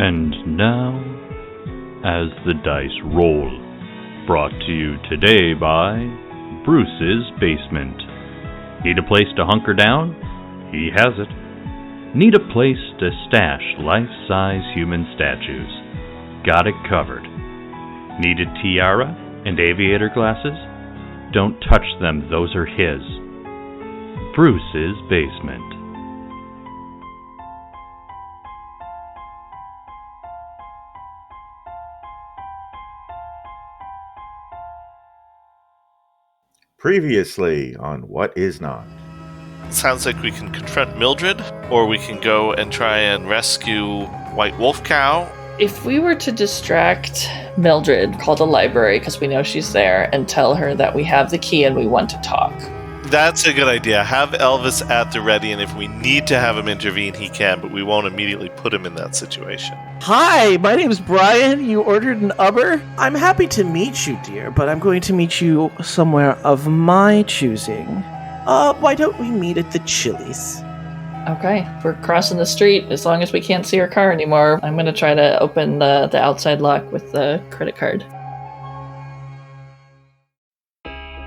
And now, as the dice roll, brought to you today by Bruce's Basement. Need a place to hunker down? He has it. Need a place to stash life-size human statues? Got it covered. Need a tiara and aviator glasses? Don't touch them, those are his. Bruce's Basement. Previously on What Is Not. Sounds like we can confront Mildred, or we can go and try and rescue White Wolf Cow. If we were to distract Mildred, call the library because we know she's there, and tell her that we have the key and we want to talk. That's a good idea. Have Elvis at the ready, and if we need to have him intervene, he can, but we won't immediately put him in that situation. Hi, my name's Brian. You ordered an Uber? I'm happy to meet you, dear, but I'm going to meet you somewhere of my choosing. Why don't we meet at the Chili's? Okay, we're crossing the street. As long as we can't see her car anymore, I'm going to try to open the outside lock with the credit card.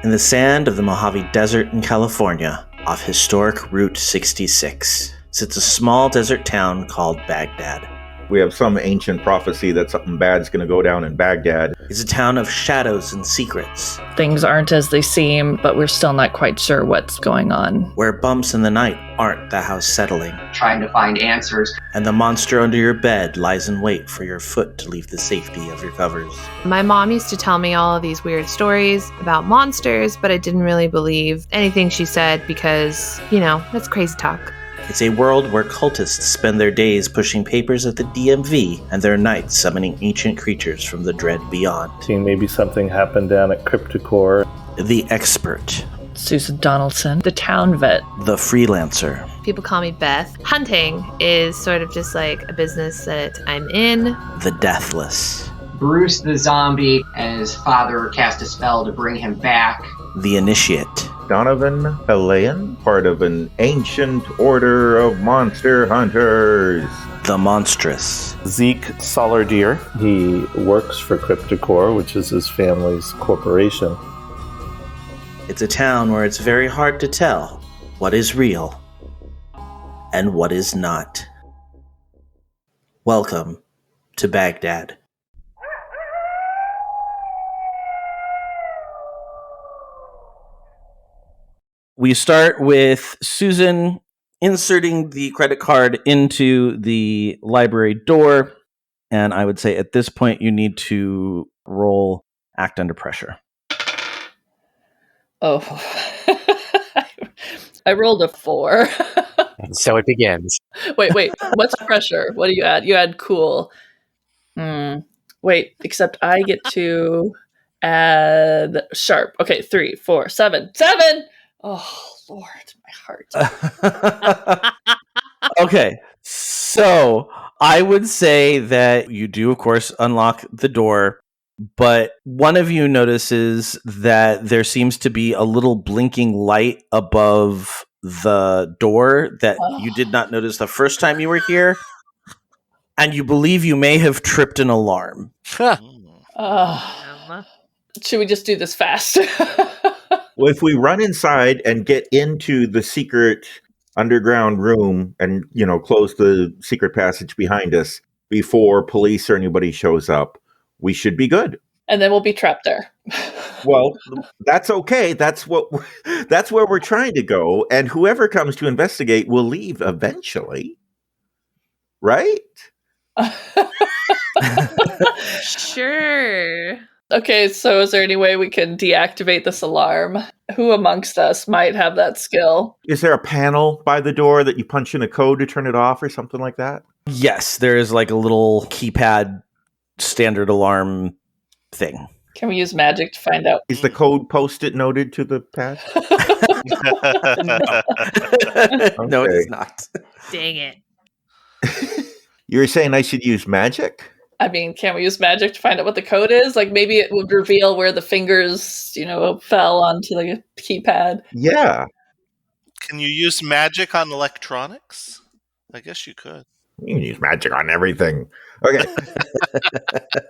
In the sand of the Mojave Desert in California, off historic Route 66, sits a small desert town called Baghdad. We have some ancient prophecy that something bad's going to go down in Baghdad. It's a town of shadows and secrets, Things aren't as they seem, but we're still not quite sure what's going on. where bumps in the night aren't the house settling, trying to find answers. and the monster under your bed lies in wait for your foot to leave the safety of your covers. My mom used to tell me all of these weird stories about monsters, but I didn't really believe anything she said because, that's crazy talk. It's a world where cultists spend their days pushing papers at the DMV and their nights summoning ancient creatures from the dread beyond. Seeing maybe something happened down at Cryptocore. The expert, Susan Donaldson, the town vet. the freelancer, People call me Beth. Hunting is sort of just like a business that I'm in. the deathless, Bruce the zombie and his father cast a spell to bring him back. the initiate, Donovan Helayan, part of an ancient order of monster hunters. the monstrous, Zeke Solardeer. He works for Cryptocore, which is his family's corporation. It's a town where it's very hard to tell what is real and what is not. Welcome to Baghdad. We start with Susan inserting the credit card into the library door, and I would say at this point you need to roll Act Under Pressure. Oh. I rolled a 4. And so it begins. Wait. What's pressure? What do you add? You add cool. Wait, except I get to add sharp. Okay, 3, 4, 7. 7! Oh, Lord, my heart. Okay, so I would say that you do, of course, unlock the door, but one of you notices that there seems to be a little blinking light above the door that you did not notice the first time you were here, and you believe you may have tripped an alarm. Should we just do this fast? Well, if we run inside and get into the secret underground room and, close the secret passage behind us before police or anybody shows up, we should be good. And then we'll be trapped there. Well, that's okay. That's where we're trying to go. And whoever comes to investigate will leave eventually. Right? Sure. Okay, so is there any way we can deactivate this alarm? Who amongst us might have that skill? Is there a panel by the door that you punch in a code to turn it off or something like that? Yes, there is like a little keypad standard alarm thing. Can we use magic to find out? Is the code post-it noted to the pad? No, it is not. Dang it. You're saying I should use magic? I mean, can we use magic to find out what the code is? Like maybe it would reveal where the fingers, fell onto the keypad. Yeah. Can you use magic on electronics? I guess you could. You can use magic on everything. Okay.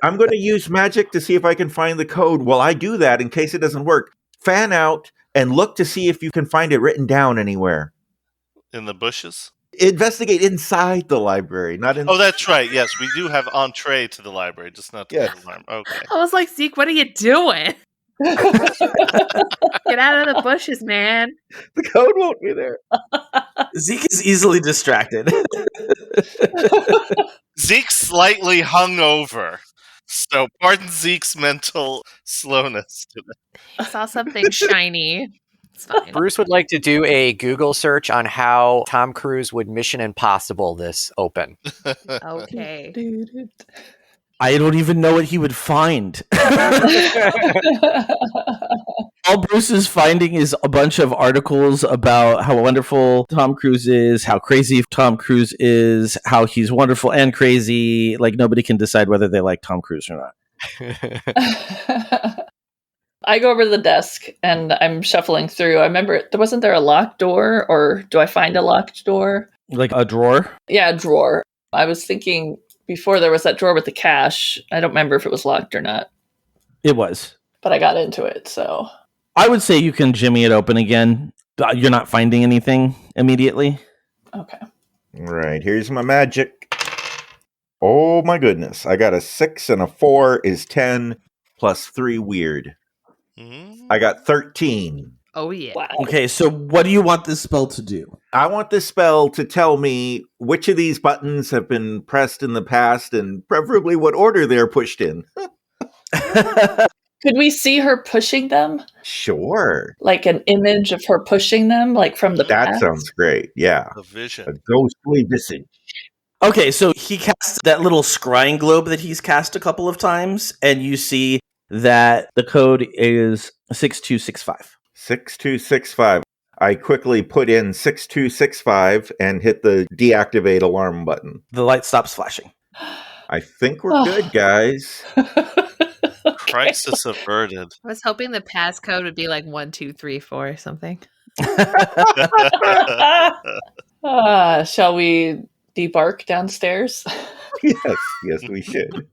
I'm going to use magic to see if I can find the code. While I do that, in case it doesn't work, fan out and look to see if you can find it written down anywhere. In the bushes? Investigate inside the library, not in... Oh, that's right. Yes, we do have entree to the library, just not to Yes. the alarm. Okay. I was like, Zeke, what are you doing? Get out of the bushes, man. The code won't be there. Zeke is easily distracted. Zeke's slightly hungover, so pardon Zeke's mental slowness today. I saw something shiny. It's fine. Bruce would like to do a Google search on how Tom Cruise would Mission Impossible this open. Okay. I don't even know what he would find. All Bruce is finding is a bunch of articles about how wonderful Tom Cruise is, how crazy Tom Cruise is, how he's wonderful and crazy. Like, nobody can decide whether they like Tom Cruise or not. I go over to the desk and I'm shuffling through. I remember, wasn't there a locked door, or do I find a locked door? Like a drawer? Yeah, a drawer. I was thinking before there was that drawer with the cash. I don't remember if it was locked or not, It was. but I got into it, so. I would say you can jimmy it open again. You're not finding anything immediately. Okay. All right, here's my magic. Oh my goodness. I got a 6 and a 4 is 10 plus 3 weird. I got 13. Oh, yeah. Wow. Okay, so what do you want this spell to do? I want this spell to tell me which of these buttons have been pressed in the past and preferably what order they're pushed in. Could we see her pushing them? Sure. Like an image of her pushing them, like from the That past? sounds great. Yeah. The vision. A ghostly visage. Okay, so he casts that little scrying globe that he's cast a couple of times, and you see that the code is 6265. 6265. I quickly put in 6265 and hit the deactivate alarm button. The light stops flashing. I think we're good, guys. Crisis averted. I was hoping the passcode would be like 1, 2, 3, 4 or something. Shall we debark downstairs? Yes, we should.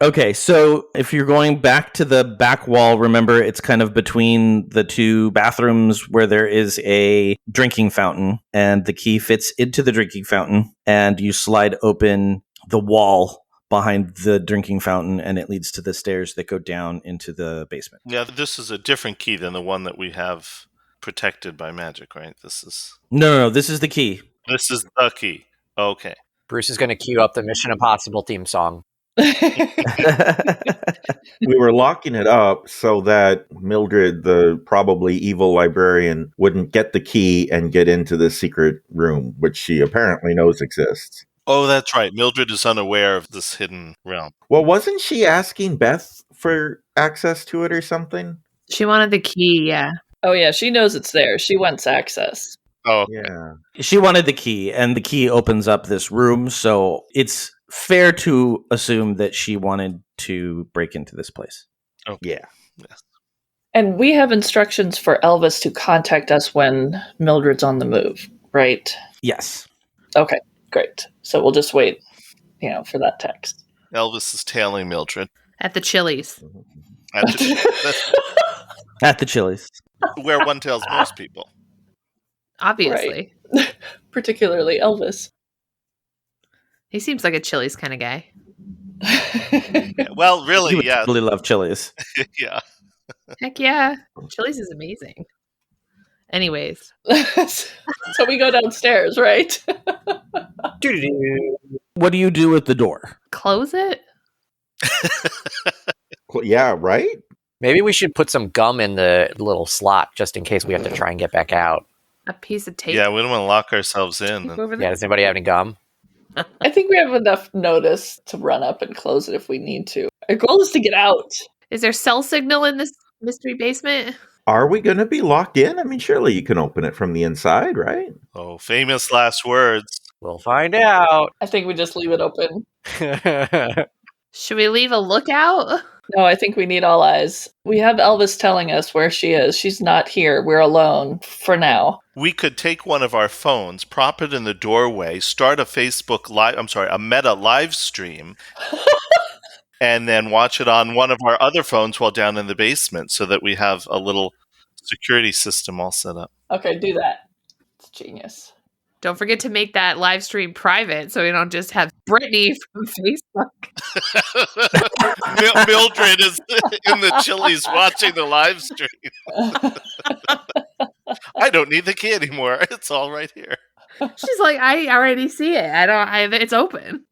Okay, so if you're going back to the back wall, remember it's kind of between the two bathrooms where there is a drinking fountain, and the key fits into the drinking fountain, and you slide open the wall behind the drinking fountain, and it leads to the stairs that go down into the basement. Yeah, this is a different key than the one that we have protected by magic, right? This is No, this is the key. This is the key. Okay. Bruce is going to cue up the Mission Impossible theme song. We were locking it up so that Mildred, the probably evil librarian, wouldn't get the key and get into the secret room, which she apparently knows exists. Oh, that's right. Mildred is unaware of this hidden realm. Well, wasn't she asking Beth for access to it or something? She wanted the key, yeah. Oh, yeah, she knows it's there. She wants access. Oh, okay. Yeah. She wanted the key, and the key opens up this room, so it's fair to assume that she wanted to break into this place. Okay. Yeah. Yes. And we have instructions for Elvis to contact us when Mildred's on the move, right? Yes. Okay, great. So we'll just wait, for that text. Elvis is tailing Mildred. At the Chili's. That's At the Chili's. where one tails most people. Obviously. Right. Particularly Elvis. He seems like a Chili's kind of guy. Yeah, well, You really, would yeah. totally love Chili's. Yeah. Heck yeah. Chili's is amazing. Anyways. So we go downstairs, right? What do you do with the door? Close it? Yeah, right? Maybe we should put some gum in the little slot just in case we have to try and get back out. A piece of tape? Yeah, we don't want to lock ourselves in. Tape over Yeah, there? does anybody have any gum? I think we have enough notice to run up and close it if we need to. Our goal is to get out. Is there cell signal in this mystery basement? Are we going to be locked in? I mean, surely you can open it from the inside, right? Oh, famous last words. We'll find out. I think we just leave it open. Should we leave a lookout? No, I think we need all eyes. We have Elvis telling us where she is. She's not here. We're alone for now. We could take one of our phones, prop it in the doorway, start a a Meta live stream, and then watch it on one of our other phones while down in the basement so that we have a little security system all set up. Okay, do that. It's genius. Don't forget to make that live stream private so we don't just have Brittany from Facebook. Mildred is in the Chili's watching the live stream. I don't need the key anymore. It's all right here. She's like, I already see it. It's open.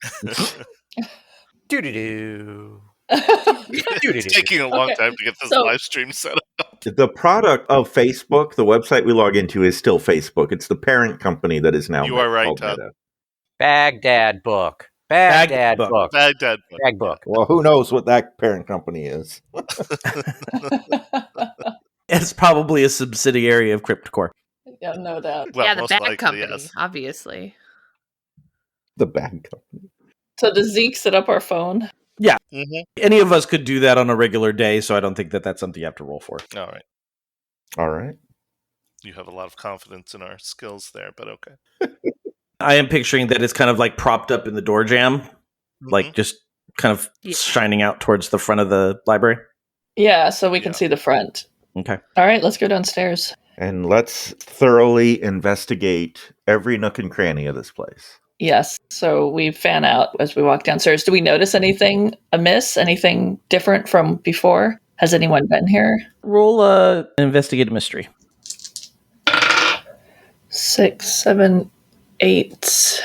Doo-doo-doo. It's taking a long time to get this live stream set up. The product of Facebook, the website we log into, is still Facebook. It's the parent company that is now. You are right, called Todd. Meta. Baghdad book. Baghdad book. Baghdad book. Bag book. Well, who knows what that parent company is? It's probably a subsidiary of Cryptocore. Yeah, no doubt. Well, Yeah, the most bag likely, company, yes. obviously. The bag company. So does Zeke set up our phone? Yeah. Mm-hmm. Any of us could do that on a regular day, so I don't think that that's something you have to roll for. All right. All right. You have a lot of confidence in our skills there, but okay. I am picturing that it's kind of like propped up in the door jamb, like just kind of shining out towards the front of the library. Yeah, so we can see the front. Okay. All right, let's go downstairs. And let's thoroughly investigate every nook and cranny of this place. Yes, so we fan out as we walk downstairs. Do we notice anything amiss? Anything different from before? Has anyone been here? Roll an investigate a mystery. 6, 7, 8.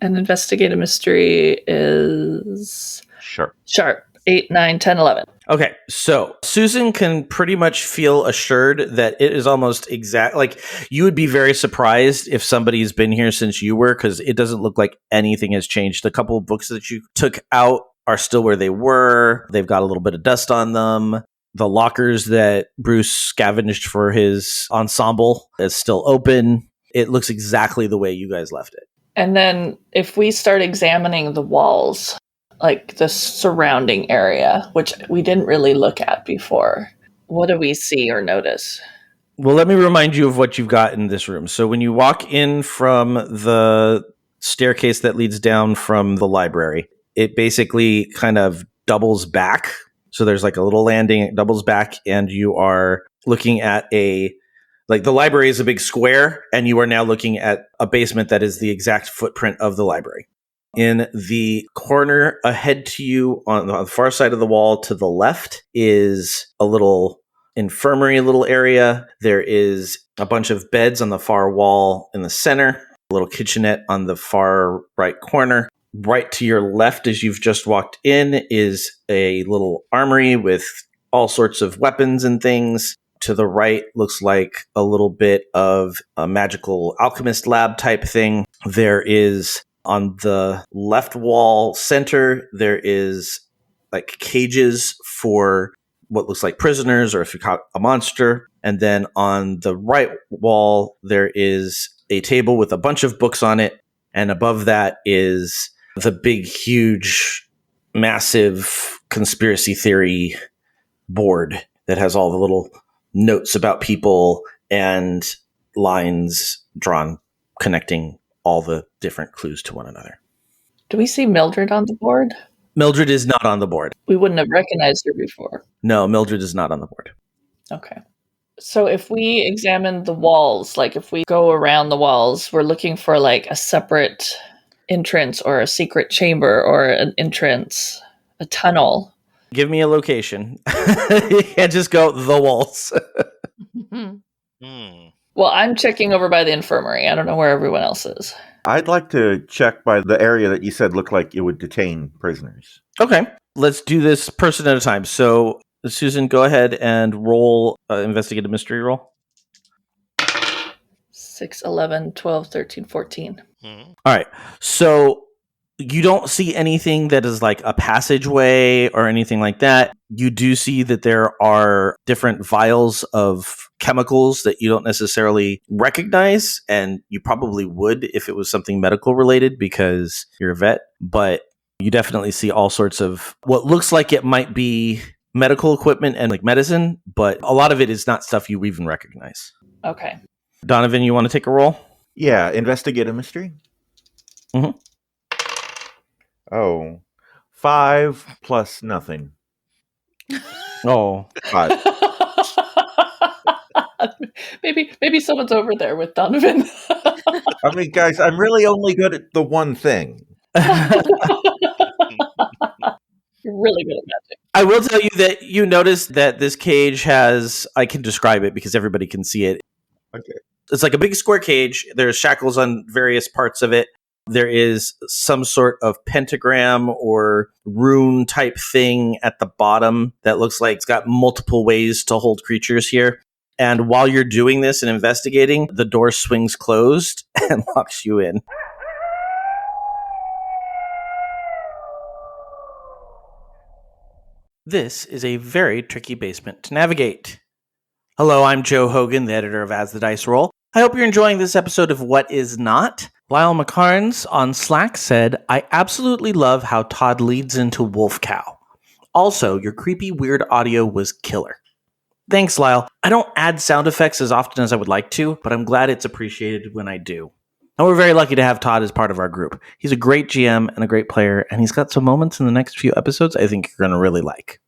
And investigate a mystery is sharp. 8, 9, 10, 11. Okay, so Susan can pretty much feel assured that it is almost exact. Like, you would be very surprised if somebody's been here since you were, because it doesn't look like anything has changed. A couple of books that you took out are still where they were. They've got a little bit of dust on them. The lockers that Bruce scavenged for his ensemble is still open. It looks exactly the way you guys left it. And then if we start examining the walls, like the surrounding area, which we didn't really look at before, what do we see or notice? Well, let me remind you of what you've got in this room. So when you walk in from the staircase that leads down from the library, it basically kind of doubles back. So there's like a little landing, it doubles back, and you are looking at the library is a big square, and you are now looking at a basement that is the exact footprint of the library. In the corner ahead to you on the far side of the wall to the left is a little infirmary little area. There is a bunch of beds on the far wall in the center, a little kitchenette on the far right corner. Right to your left as you've just walked in is a little armory with all sorts of weapons and things. To the right looks like a little bit of a magical alchemist lab type thing. There is on the left wall center, there is like cages for what looks like prisoners or if you caught a monster. And then on the right wall, there is a table with a bunch of books on it. And above that is the big, huge, massive conspiracy theory board that has all the little notes about people and lines drawn connecting all the different clues to one another. Do we see Mildred on the board? Mildred is not on the board. We wouldn't have recognized her before. No, Mildred is not on the board. Okay. So if we examine the walls, like if we go around the walls, we're looking for like a separate entrance or a secret chamber or an entrance, a tunnel. Give me a location. You can't just go the walls. Well, I'm checking over by the infirmary. I don't know where everyone else is. I'd like to check by the area that you said looked like it would detain prisoners. Okay. Let's do this person at a time. So, Susan, go ahead and roll investigate a mystery roll. 6, 11, 12, 13, 14. All right. So you don't see anything that is like a passageway or anything like that. You do see that there are different vials of chemicals that you don't necessarily recognize, and you probably would if it was something medical related because you're a vet. But You definitely see all sorts of what looks like it might be medical equipment and like medicine, but a lot of it is not stuff you even recognize. Okay. Donovan, you want to take a roll? Yeah, investigate a mystery. Mhm. Oh, 5 plus nothing. Oh. 5. maybe someone's over there with Donovan. I mean, guys, I'm really only good at the one thing. You're really good at magic. I will tell you that you notice that this cage has, I can describe it because everybody can see it. Okay. It's like a big square cage. There's shackles on various parts of it. There is some sort of pentagram or rune type thing at the bottom that looks like it's got multiple ways to hold creatures here. And while you're doing this and investigating, the door swings closed and locks you in. This is a very tricky basement to navigate. Hello, I'm Joe Hogan, the editor of As the Dice Roll. I hope you're enjoying this episode of What Is Not. Lyle McCarnes on Slack said, I absolutely love how Todd leads into Wolf Cow. Also, your creepy, weird audio was killer. Thanks, Lyle. I don't add sound effects as often as I would like to, but I'm glad it's appreciated when I do. And we're very lucky to have Todd as part of our group. He's a great GM and a great player, and he's got some moments in the next few episodes I think you're going to really like.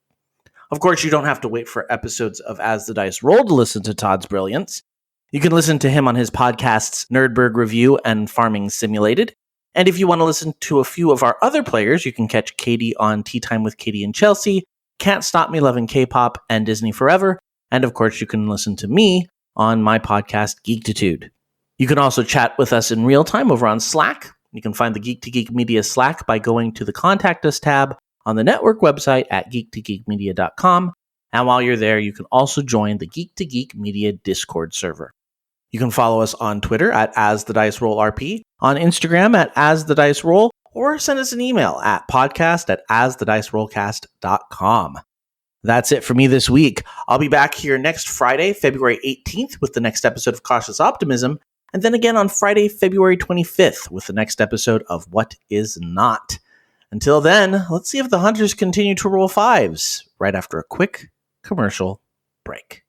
Of course, you don't have to wait for episodes of As the Dice Roll to listen to Todd's brilliance. You can listen to him on his podcasts Nerdberg Review and Farming Simulated. And if you want to listen to a few of our other players, you can catch Katie on Tea Time with Katie and Chelsea, Can't Stop Me Loving K-Pop, and Disney Forever. And of course, you can listen to me on my podcast, Geektitude. You can also chat with us in real time over on Slack. You can find the Geek to Geek Media Slack by going to the Contact Us tab on the network website at geektogeekmedia.com. And while you're there, you can also join the Geek to Geek Media Discord server. You can follow us on Twitter at AsTheDiceRollRP, on Instagram at AsTheDiceRoll, or send us an email at podcast@asthedicerollcast.com. That's it for me this week. I'll be back here next Friday, February 18th, with the next episode of Cautious Optimism, and then again on Friday, February 25th, with the next episode of What Is Not. Until then, let's see if the hunters continue to roll 5s right after a quick commercial break.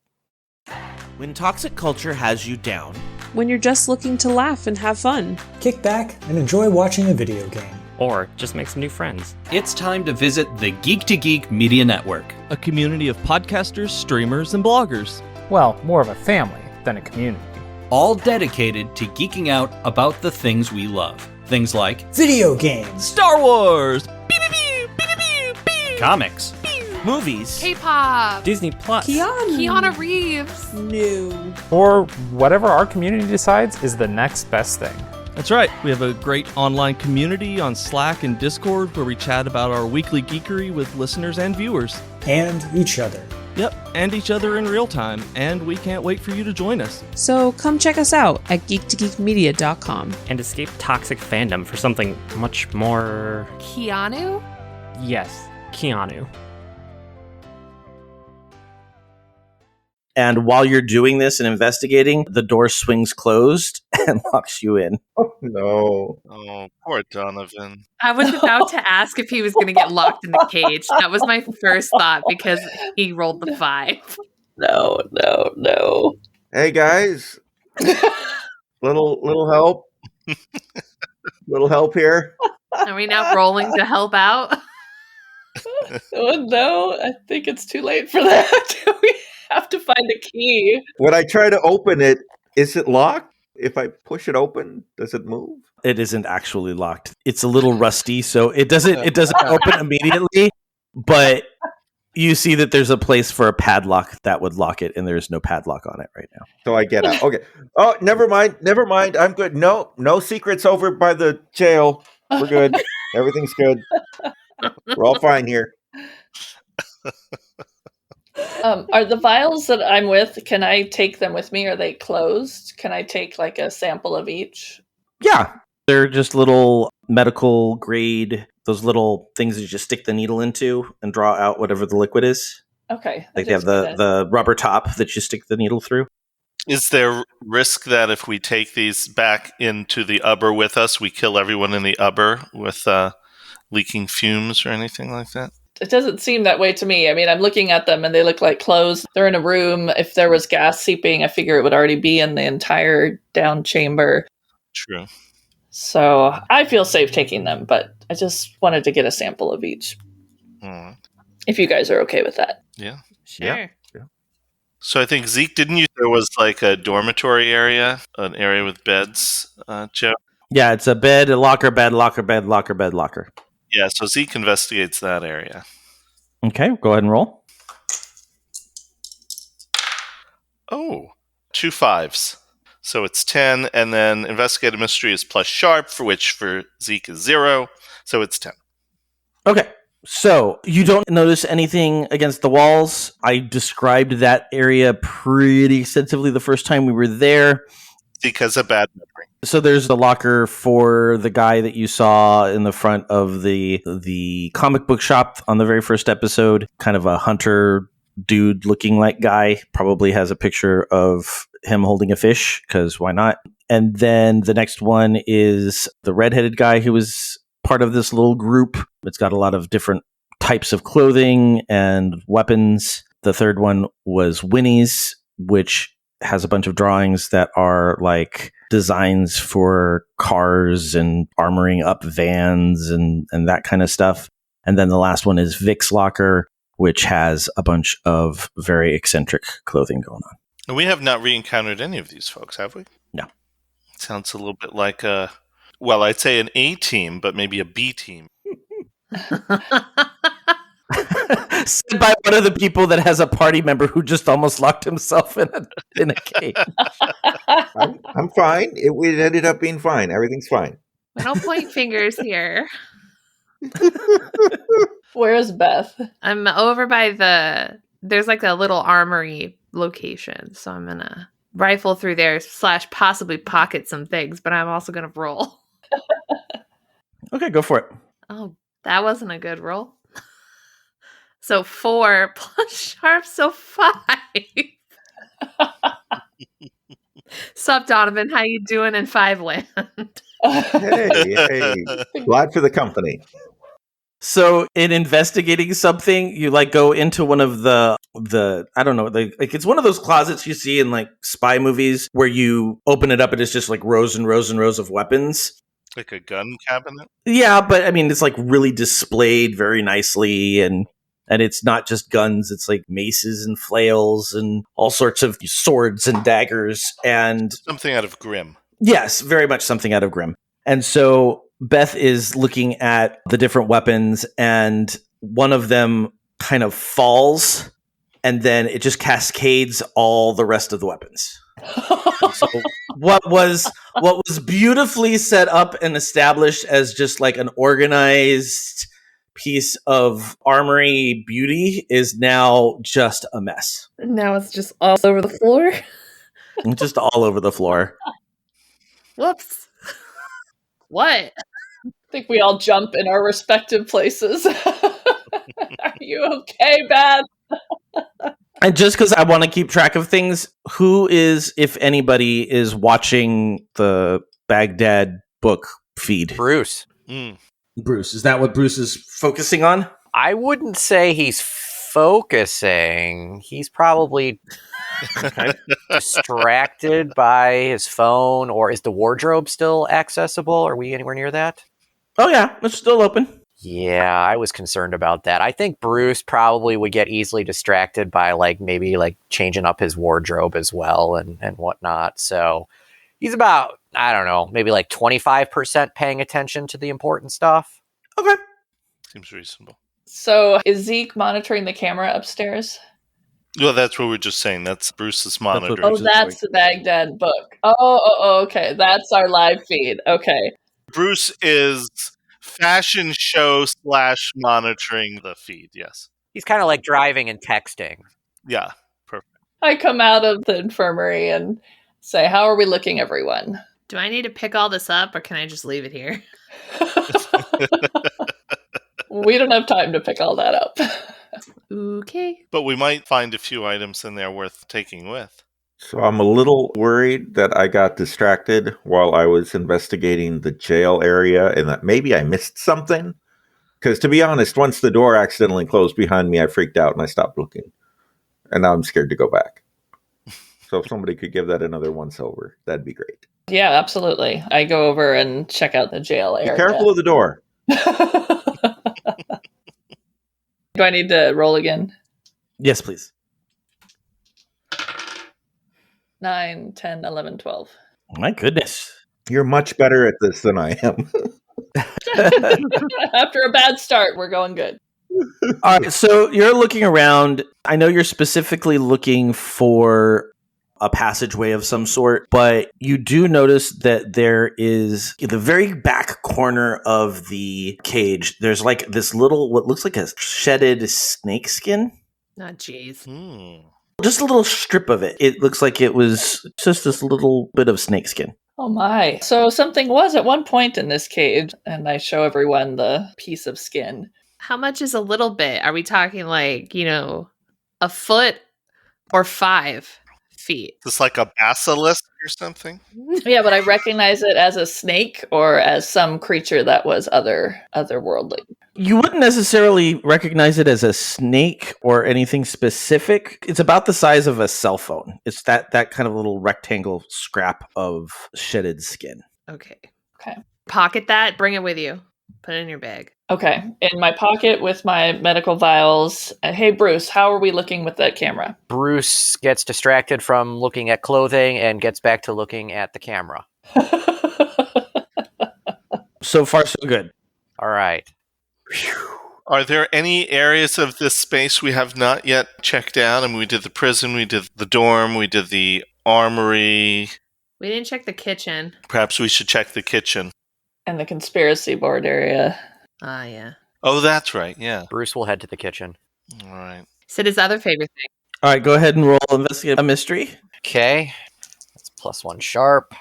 When toxic culture has you down, when you're just looking to laugh and have fun, kick back and enjoy watching a video game, or just make some new friends, it's time to visit the Geek to Geek Media Network, a community of podcasters, streamers, and bloggers. Well, more of a family than a community. All dedicated to geeking out about the things we love. Things like video games, Star Wars, comics, movies, K-pop, Disney Plus, Keanu Reeves, no, or whatever our community decides is the next best thing. That's right. We have a great online community on Slack and Discord where we chat about our weekly geekery with listeners and viewers. And each other. Yep, and each other in real time, and we can't wait for you to join us. So come check us out at geektogeekmedia.com. And escape toxic fandom for something much more... Keanu? Yes, Keanu. And while you're doing this and investigating, the door swings closed and locks you in. Oh, no. Oh, poor Donovan. I was about to ask if he was going to get locked in the cage. That was my first thought because he rolled the 5. No. Hey, guys. little help. Little help here. Are we now rolling to help out? Oh, no, I think it's too late for that. We have to find a key. When I try to open it, is it locked? If I push it open, does it move? It isn't actually locked. It's a little rusty, so it doesn't open immediately, but you see that there's a place for a padlock that would lock it, and there's no padlock on it right now. So I get out. Okay. Oh, never mind. I'm good. No secrets over by the jail. We're good. Everything's good. We're all fine here. Are the vials that I'm with, can I take them with me? Are they closed? Can I take like a sample of each? Yeah. They're just little medical grade, those little things that you just stick the needle into and draw out whatever the liquid is. Okay. Like they have the rubber top that you stick the needle through. Is there risk that if we take these back into the Ubber with us, we kill everyone in the Ubber with leaking fumes or anything like that? It doesn't seem that way to me. I mean, I'm looking at them and they look like clothes. They're in a room. If there was gas seeping, I figure it would already be in the entire down chamber. True. So I feel safe taking them, but I just wanted to get a sample of each. If you guys are okay with that. Yeah. Sure. Yeah. So I think, Zeke, didn't you, there was like a dormitory area, an area with beds, Joe? Yeah, it's a bed, a locker, bed, locker, bed, locker, bed, locker. Yeah, so Zeke investigates that area. Okay, go ahead and roll. Oh, 2 5s. So it's 10, and then investigate a mystery is plus sharp, for which for Zeke is 0, so it's 10. Okay, so you don't notice anything against the walls. I described that area pretty extensively the first time we were there. Because of bad memory. So there's the locker for the guy that you saw in the front of the comic book shop on the very first episode, kind of a hunter dude looking like guy, probably has a picture of him holding a fish, because why not? And then the next one is the redheaded guy who was part of this little group. It's got a lot of different types of clothing and weapons. The third one was Winnie's, which has a bunch of drawings that are like designs for cars and armoring up vans and that kind of stuff. And then the last one is Vic's locker, which has a bunch of very eccentric clothing going on. And we have not re-encountered any of these folks, have we? No. Sounds a little bit like I'd say an A team, but maybe a B team. Said by one of the people that has a party member who just almost locked himself in a cage. I'm fine. It ended up being fine. Everything's fine. No point fingers here. Where's Beth? I'm over by there's like a little armory location. So I'm going to rifle through there / possibly pocket some things, but I'm also going to roll. Okay, go for it. Oh, that wasn't a good roll. So 4 plus sharp, so 5. Sup, Donovan? How you doing in 5 land? Hey. Glad for the company. So in investigating something, you like go into one of the I don't know, like it's one of those closets you see in like spy movies where you open it up and it's just like rows and rows and rows of weapons. Like a gun cabinet? Yeah, but I mean, it's like really displayed very nicely, and it's not just guns, it's like maces and flails and all sorts of swords and daggers and something out of Grimm. Yes, very much something out of Grimm. And so Beth is looking at the different weapons, and one of them kind of falls, and then it just cascades all the rest of the weapons. So what was beautifully set up and established as just like an organized piece of armory beauty is now just a mess. Now it's just all over the floor. Just all over the floor. Whoops. What? I think we all jump in our respective places. Are you okay, Beth? And just because I want to keep track of things, who is, if anybody, is watching the Baghdad book feed? Bruce. Bruce. Is that what Bruce is focusing on? I wouldn't say he's focusing. He's probably distracted by his phone, or is the wardrobe still accessible? Are we anywhere near that? Oh, yeah. It's still open. Yeah, I was concerned about that. I think Bruce probably would get easily distracted by maybe changing up his wardrobe as well and whatnot. So he's about, I don't know, maybe 25% paying attention to the important stuff. Okay. Seems reasonable. So is Zeke monitoring the camera upstairs? Well, that's what we're just saying. That's Bruce's monitor. That's the Baghdad book. Oh, okay. That's our live feed. Okay. Bruce is fashion show / monitoring the feed, yes. He's kind of like driving and texting. Yeah, perfect. I come out of the infirmary and say, how are we looking, everyone? Do I need to pick all this up, or can I just leave it here? We don't have time to pick all that up. Okay. But we might find a few items in there worth taking with. So I'm a little worried that I got distracted while I was investigating the jail area and that maybe I missed something. Because to be honest, once the door accidentally closed behind me, I freaked out and I stopped looking. And now I'm scared to go back. So if somebody could give that another 1 silver, that'd be great. Yeah, absolutely. I go over and check out the jail area. Be careful of the door. Do I need to roll again? Yes, please. 9, 10, 11, 12. My goodness. You're much better at this than I am. After a bad start, we're going good. All right, so you're looking around. I know you're specifically looking for a passageway of some sort, but you do notice that there is, in the very back corner of the cage, there's like this little, what looks like a shedded snake skin. Oh, jeez. Just a little strip of it. It looks like it was just this little bit of snake skin. Oh my. So something was at one point in this cage, and I show everyone the piece of skin. How much is a little bit? Are we talking like, a foot or 5 feet? Is this like a basilisk or something? Yeah, but I recognize it as a snake or as some creature that was otherworldly. You wouldn't necessarily recognize it as a snake or anything specific. It's about the size of a cell phone. It's that kind of little rectangle scrap of shedded skin. Okay. Okay. Pocket that. Bring it with you. Put it in your bag. Okay. In my pocket with my medical vials. Hey, Bruce, how are we looking with that camera? Bruce gets distracted from looking at clothing and gets back to looking at the camera. So far, so good. All right. Are there any areas of this space we have not yet checked out? I mean, we did the prison, we did the dorm, we did the armory. We didn't check the kitchen. Perhaps we should check the kitchen. And the conspiracy board area. Ah, yeah. Oh, that's right, yeah. Bruce will head to the kitchen. All right. Said his other favorite thing. All right, go ahead and roll investigate a mystery. Okay. That's +1 sharp.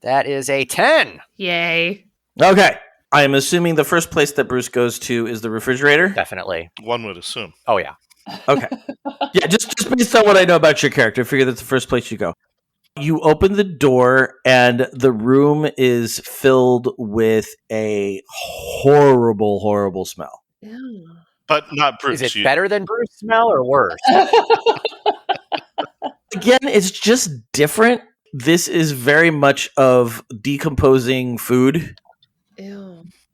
That is a 10. Yay. Okay. I am assuming the first place that Bruce goes to is the refrigerator. Definitely. One would assume. Oh, yeah. Okay. Yeah, just based on what I know about your character, I figure that's the first place you go. You open the door, and the room is filled with a horrible, horrible smell. Ew. But not Bruce. Is it better than Bruce smell or worse? Again, it's just different. This is very much of decomposing food. Ew.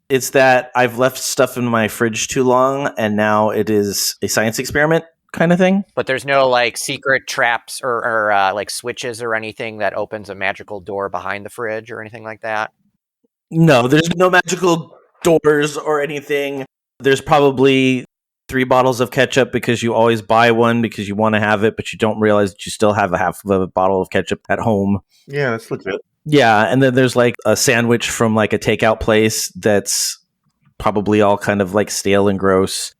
It's that I've left stuff in my fridge too long, and now it is a science experiment kind of thing. But there's no like secret traps or like switches or anything that opens a magical door behind the fridge or anything like that? No, there's no magical doors or anything. There's probably 3 bottles of ketchup because you always buy one because you want to have it, but you don't realize that you still have a half of a bottle of ketchup at home. Yeah, that's legit. Yeah, and then there's like a sandwich from like a takeout place that's probably all kind of like stale and gross.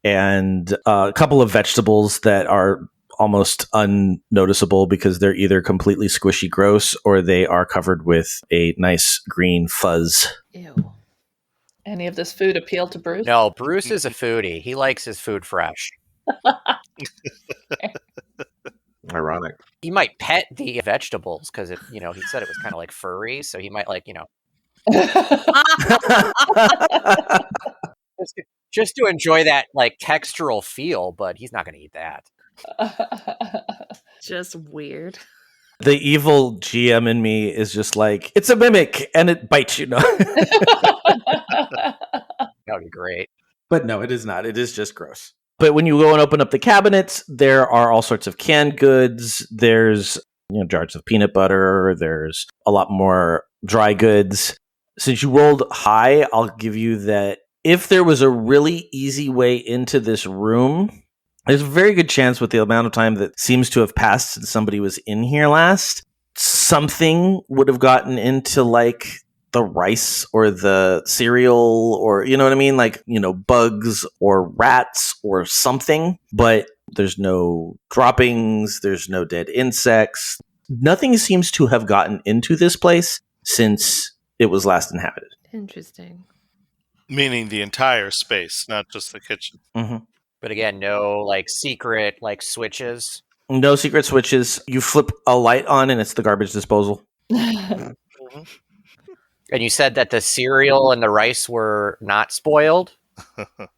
And a couple of vegetables that are almost unnoticeable because they're either completely squishy gross or they are covered with a nice green fuzz. Ew. Any of this food appeal to Bruce? No, Bruce is a foodie. He likes his food fresh. Ironic. He might pet the vegetables because he said it was kind of like furry, so he might like, just to enjoy that like textural feel, but he's not going to eat that. Just weird. The evil GM in me is just like, it's a mimic and it bites you. No. That would be great. But no, it is not. It is just gross. But when you go and open up the cabinets, there are all sorts of canned goods. There's jars of peanut butter. There's a lot more dry goods. Since you rolled high, I'll give you that if there was a really easy way into this room, there's a very good chance with the amount of time that seems to have passed since somebody was in here last, something would have gotten into like the rice or the cereal or, you know what I mean? Like, bugs or rats or something, but there's no droppings. There's no dead insects. Nothing seems to have gotten into this place since it was last inhabited. Interesting. Meaning the entire space, not just the kitchen. Mm-hmm. But again, no like secret like switches. No secret switches. You flip a light on and it's the garbage disposal. And you said that the cereal and the rice were not spoiled?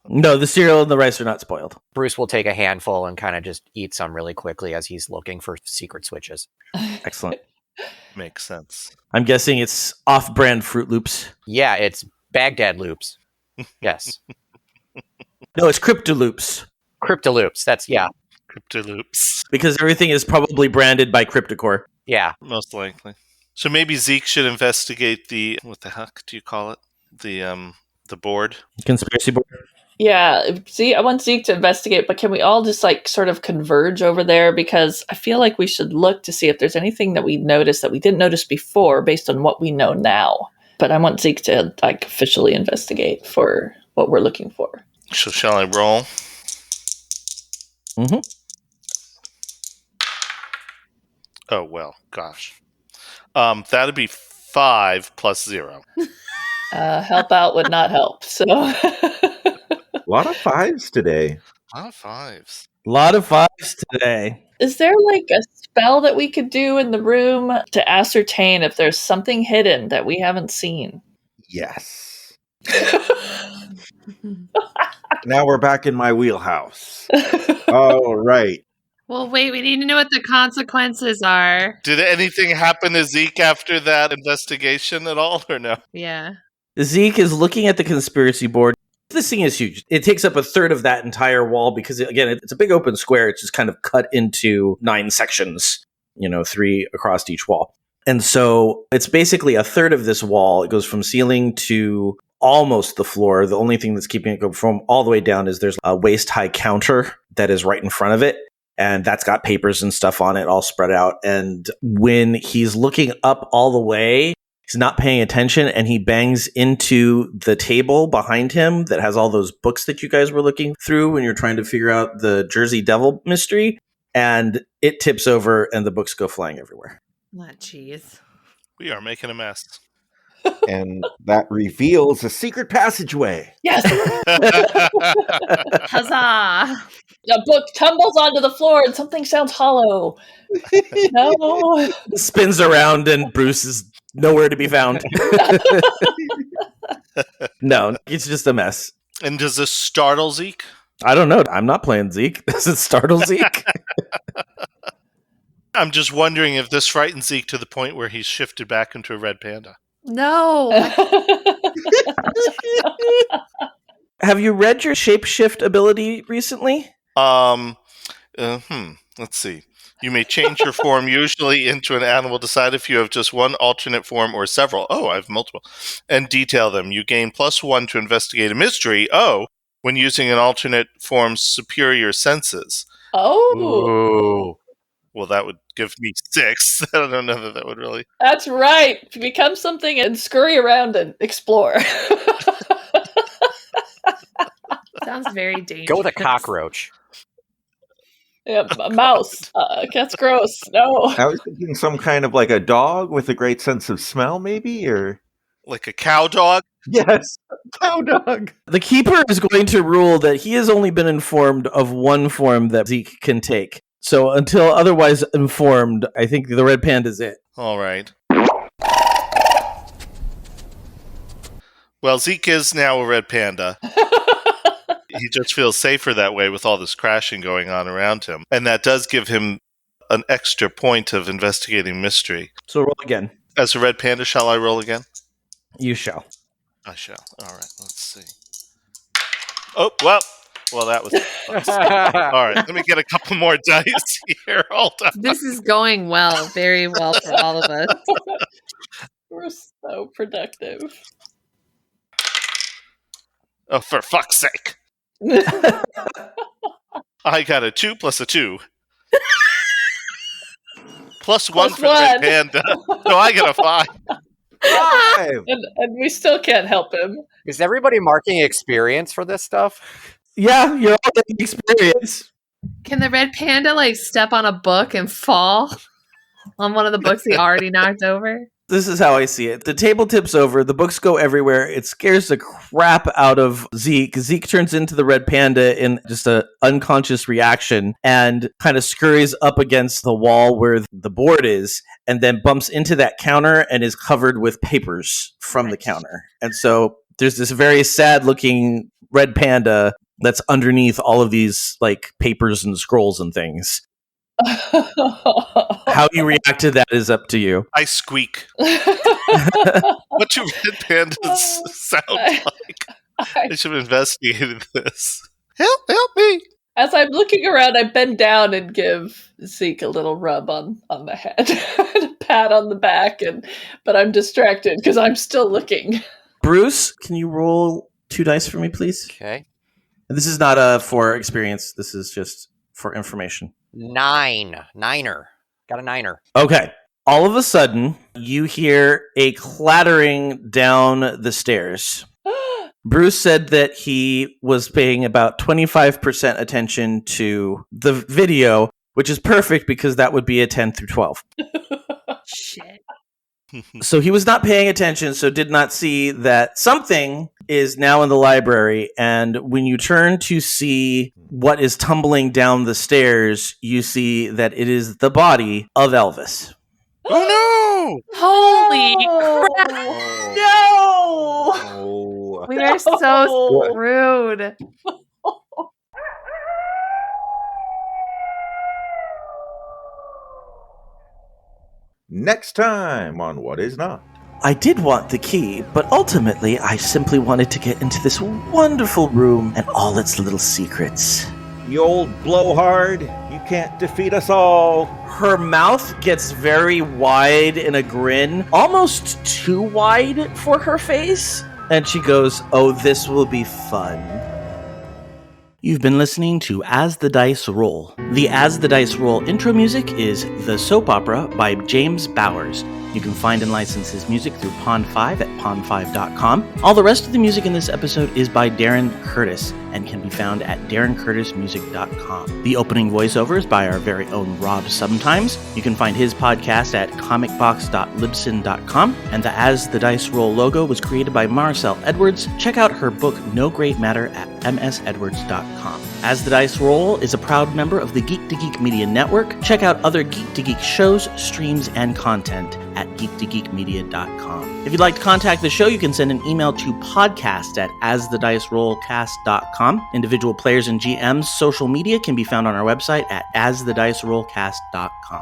No, the cereal and the rice are not spoiled. Bruce will take a handful and kind of just eat some really quickly as he's looking for secret switches. Excellent. Makes sense. I'm guessing it's off-brand Fruit Loops. Yeah, it's Baghdad Loops. Yes. No, it's Cryptoloops. Cryptoloops. That's, yeah. Cryptoloops. Because everything is probably branded by Cryptocore. Yeah. Most likely. So maybe Zeke should investigate the, what the heck do you call it? The board? Conspiracy board? Yeah, I want Zeke to investigate, but can we all just like sort of converge over there? Because I feel like we should look to see if there's anything that we noticed that we didn't notice before based on what we know now. But I want Zeke to like officially investigate for what we're looking for. So shall I roll? Mm-hmm. Oh, well, gosh. That'd be 5 plus 0. Help out would not help. So A lot of 5s today. A lot of 5s. A lot of 5s today. is there like a spell that we could do in the room to ascertain if there's something hidden that we haven't seen? Yes. Now we're back in my wheelhouse. All right. Well, wait, we need to know what the consequences are. Did anything happen to Zeke after that investigation at all, or no? Yeah. Zeke is looking at the conspiracy board. This thing is huge. It takes up a third of that entire wall because, again, it's a big open square. It's just kind of cut into 9 sections, 3 across each wall. And so it's basically a third of this wall. It goes from ceiling to almost the floor. The only thing that's keeping it go from all the way down is there's a waist-high counter that is right in front of it. And that's got papers and stuff on it all spread out. And when he's looking up all the way, he's not paying attention and he bangs into the table behind him that has all those books that you guys were looking through when you're trying to figure out the Jersey Devil mystery. And it tips over and the books go flying everywhere. Jeez. We are making a mess. And that reveals a secret passageway. Yes! Huzzah! The book tumbles onto the floor and something sounds hollow. No. Spins around and Bruce is nowhere to be found. No, it's just a mess. And does this startle Zeke? I don't know. I'm not playing Zeke. Does it startle Zeke? I'm just wondering if this frightens Zeke to the point where he's shifted back into a red panda. No. Have you read your shapeshift ability recently? Let's see. You may change your form usually into an animal. Decide if you have just one alternate form or several. Oh, I have multiple. And detail them. You gain +1 to investigate a mystery. Oh, when using an alternate form's superior senses. Oh. Ooh. Well, that would give me 6. I don't know that would really... That's right. Become something and scurry around and explore. Sounds very dangerous. Go with a cockroach. Yeah, a mouse. That's gross. No. I was thinking some kind of like a dog with a great sense of smell, maybe, or like a cow dog. Yes, cow dog. The keeper is going to rule that he has only been informed of one form that Zeke can take. So until otherwise informed, I think the red panda's it. All right. Well, Zeke is now a red panda. He just feels safer that way with all this crashing going on around him. And that does give him an extra point of investigating mystery. So roll again. As a red panda, shall I roll again? You shall. I shall. All right, let's see. Oh, well, that was... All right, let me get a couple more dice here. Hold on. This is going well, very well for all of us. We're so productive. Oh, for fuck's sake. I got a 2 plus a 2. Plus 1 for the red panda. So I got a 5. And we still can't help him. Is everybody marking experience for this stuff? Yeah, you're all getting experience. Can the red panda step on a book and fall on one of the books he already knocked over? This is how I see it. The table tips over, the books go everywhere. It scares the crap out of Zeke. Zeke turns into the red panda in just an unconscious reaction and kind of scurries up against the wall where the board is and then bumps into that counter and is covered with papers from the counter. And so there's this very sad looking red panda that's underneath all of these like papers and scrolls and things. How you react to that is up to you. I squeak. What do red pandas sound like? I should have investigated this. Help me. As I'm looking around, I bend down and give Zeke a little rub on the head and a pat on the back, but I'm distracted because I'm still looking. Bruce, can you roll 2 dice for me, please? Okay. This is not for experience. This is just for information. 9. Niner. Got a 9er. Okay. All of a sudden, you hear a clattering down the stairs. Bruce said that he was paying about 25% attention to the video, which is perfect because that would be a 10 through 12. Shit. So he was not paying attention, so did not see that something is now in the library. And when you turn to see what is tumbling down the stairs, you see that it is the body of Elvis. Oh no! Holy crap! No! Oh. We are so rude. Next time on What Is Not. I did want the key, but ultimately I simply wanted to get into this wonderful room and all its little secrets. You old blowhard, you can't defeat us all. Her mouth gets very wide in a grin, almost too wide for her face. And she goes, "Oh, this will be fun." You've been listening to As the Dice Roll. The As the Dice Roll intro music is The Soap Opera by James Bowers. You can find and license his music through Pond5 at pond5.com. All the rest of the music in this episode is by Darren Curtis and can be found at darrencurtismusic.com. The opening voiceover is by our very own Rob Sometimes. You can find his podcast at comicbox.libsyn.com. And the As the Dice Roll logo was created by Maricel Edwards. Check out her book No Great Matter at msedwards.com. As the Dice Roll is a proud member of the Geek to Geek Media Network. Check out other Geek to Geek shows, streams, and content at geektogeekmedia.com. If you'd like to contact the show, you can send an email to podcast@asthedicerollcast.com. Individual players and GMs' social media can be found on our website at asthedicerollcast.com.